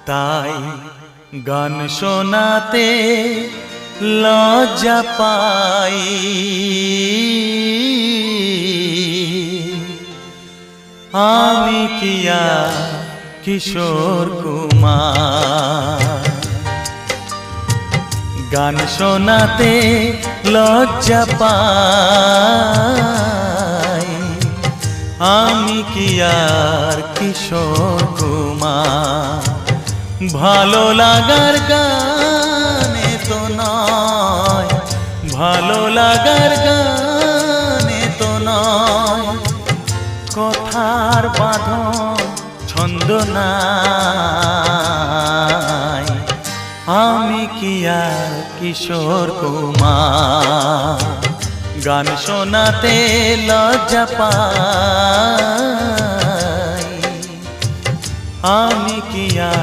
তাই গান শোনাতে লজ্জা পাই। আমি কি আর কিশোর কুমার, গান শোনাতে লজ্জা পাই। আমি কি আর কিশোর কুমার, ভালো লাগার গানে তো নয়, ভালো লাগার গানে তো নয়, কথার বাঁধন ছন্দ নাই। আমি কি আর কিশোর কুমার, গান শোনাতে লজ্জা পাই। আমি কি আর